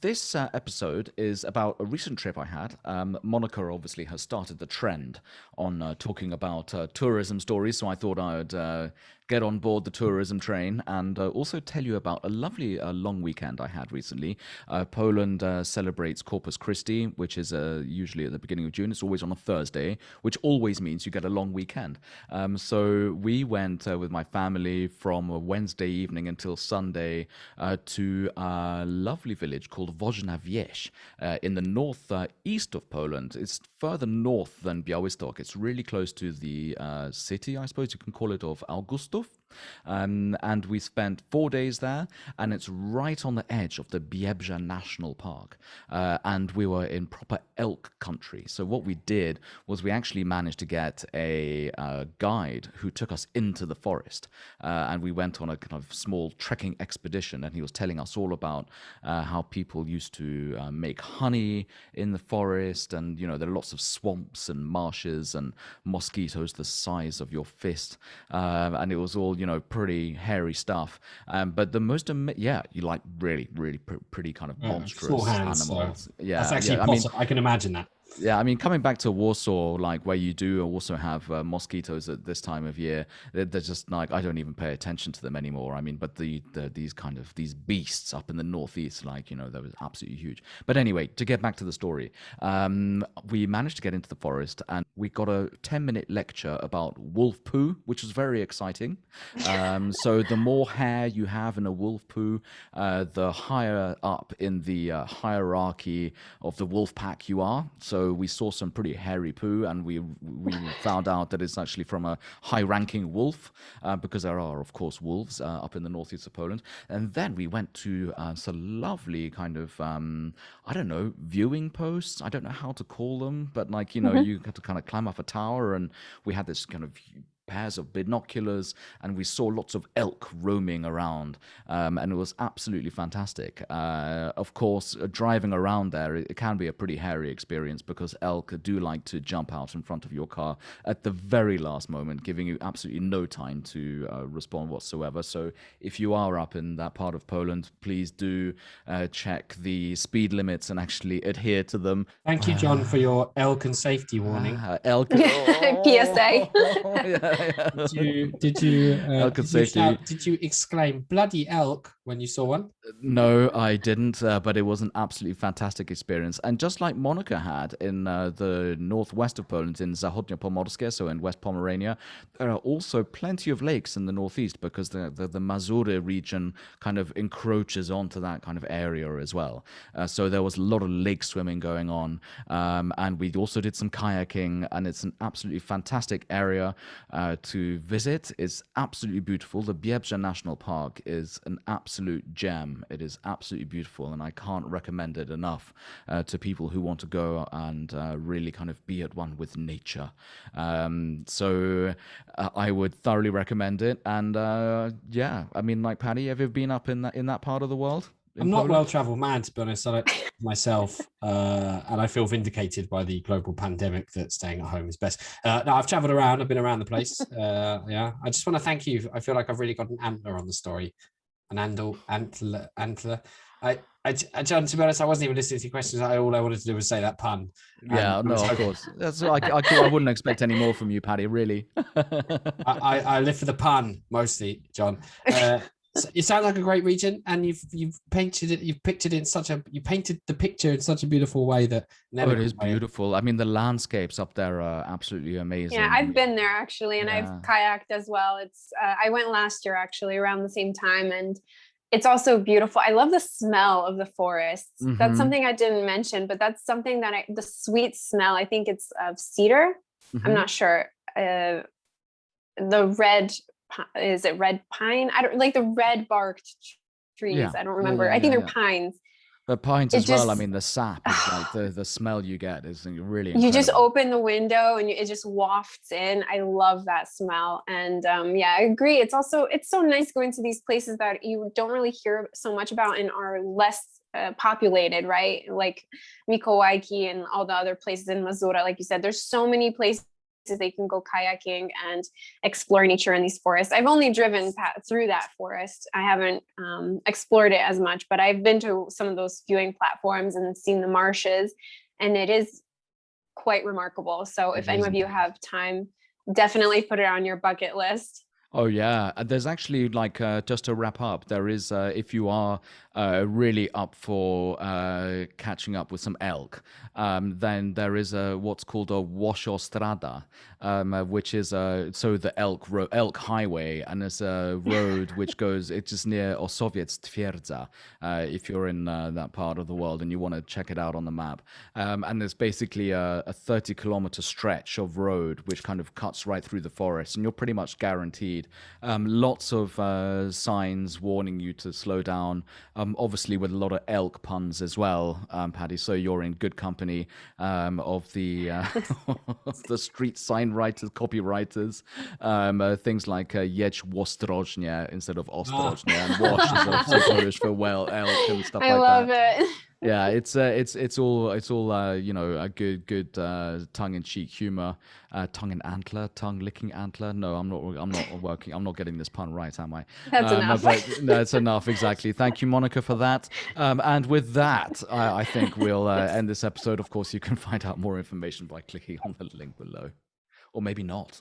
This episode is about a recent trip I had. Monica obviously has started the trend on talking about tourism stories, so I thought I'd get on board the tourism train and also tell you about a lovely long weekend I had recently. Poland celebrates Corpus Christi, which is usually at the beginning of June. It's always on a Thursday, which always means you get a long weekend. So we went with my family from a Wednesday evening until Sunday to a lovely village called Wojna Wieś in the north east of Poland. It's further north than Białystok. It's really close to the city, I suppose you can call it, of Augustów. And we spent 4 days there, and it's right on the edge of the Biebrzę National Park. And we were in proper elk country. So what we did was we actually managed to get a guide who took us into the forest. And we went on a kind of small trekking expedition, and he was telling us all about how people used to make honey in the forest. And, you know, there are lots of swamps and marshes and mosquitoes the size of your fist. And it was all, you know, pretty hairy stuff. But the most, yeah, you like really, really pretty kind of monstrous small hands, animals. so Yeah, that's actually yeah. possible. I can imagine that. Yeah, I mean, coming back to Warsaw, like where you do also have mosquitoes at this time of year, they're just like I don't even pay attention to them anymore. I mean, but these beasts up in the northeast, like you know, that was absolutely huge. But anyway, to get back to the story, we managed to get into the forest and we got a 10-minute lecture about wolf poo, which was very exciting. So the more hair you have in a wolf poo, the higher up in the hierarchy of the wolf pack you are. So we saw some pretty hairy poo, and we found out that it's actually from a high-ranking wolf, because there are, of course, wolves up in the northeast of Poland. And then we went to some lovely kind of I don't know, viewing posts. I don't know how to call them, but like you know, Mhm. you had to kind of climb up a tower, and we had this kind of pairs of binoculars, and we saw lots of elk roaming around, and it was absolutely fantastic. Of course, driving around there, it can be a pretty hairy experience because elk do like to jump out in front of your car at the very last moment, giving you absolutely no time to respond whatsoever. So if you are up in that part of Poland, please do check the speed limits and actually adhere to them. Thank you, John, for your elk and safety warning. Elk. PSA. Yeah, yeah. Elk and Did you safety. shout? Did you exclaim "bloody elk" when you saw one? No, I didn't, but it was an absolutely fantastic experience. And just like Monica had in the northwest of Poland, in Zachodnie Pomorskie, so in West Pomerania, there are also plenty of lakes in the northeast because the Mazury region kind of encroaches onto that kind of area as well. So there was a lot of lake swimming going on. And we also did some kayaking, and it's an absolutely fantastic area to visit. It's absolutely beautiful. The Biebrzę National Park is an absolute gem. It is absolutely beautiful, and I can't recommend it enough to people who want to go and really kind of be at one with nature. So I would thoroughly recommend it. And yeah, I mean, like Paddy, have you been up in that part of the world? I'm not well-traveled man, to be honest. I don't myself, and I feel vindicated by the global pandemic that staying at home is best. No, I've traveled around. I've been around the place. Yeah, I just want to thank you. I feel like I've really got an antler on the story. An antler. John, to be honest, I wasn't even listening to your questions. All I wanted to do was say that pun. Yeah, no, of course. That's I wouldn't expect any more from you, Paddy. Really. I live for the pun mostly, John. So it sounds like a great region, and you've painted it. You painted the picture in such a beautiful way that. Oh, it is beautiful. I mean, the landscapes up there are absolutely amazing. Yeah, I've been there actually, and I've Yeah. kayaked as well. It's I went last year actually around the same time, and it's also beautiful. I love the smell of the forests. That's Mhm. something I didn't mention, but that's something that the sweet smell. I think it's of cedar. I'm Mhm. not sure. The red is it red pine? I don't like the red barked trees. Yeah. I don't Yeah, remember. yeah, I think yeah, they're yeah. pines. But pines It as well. I just mean, the sap is like the smell you get is really you just incredible. open the window and it just wafts in. I love that smell. And yeah, I agree. It's so nice going to these places that you don't really hear so much about and are less populated, right? Like Mikołajki and all the other places in Mazura. Like you said, there's so many places they can go kayaking and explore nature in these forests. I've only driven through that forest. I haven't explored it as much, but I've been to some of those viewing platforms and seen the marshes, and it is quite remarkable. So if any of you have time, definitely put it on your bucket list. Oh yeah, there's actually like just to wrap up, there is if you are really up for catching up with some elk, then there is what's called a Łosiostrada, which is so the elk highway, and there's a road which goes. It's just near Osowiec Twierdza, if you're in that part of the world and you want to check it out on the map. And there's basically a 30-kilometer stretch of road which kind of cuts right through the forest, and you're pretty much guaranteed lots of signs warning you to slow down, obviously with a lot of elk puns as well, Paddy, so you're in good company of the of the street sign writers, copywriters, things like jedź ostrożnie instead of ostrożnie, and wash is also Polish for well, elk and stuff like that. I love it. Yeah, it's all you know, a good tongue-in-cheek humor, tongue-licking antler. No, I'm not getting this pun right, am I? That's enough. But, no, it's enough, exactly. Thank you, Monica, for that. And with that, I think we'll end this episode. Of course, you can find out more information by clicking on the link below, or maybe not.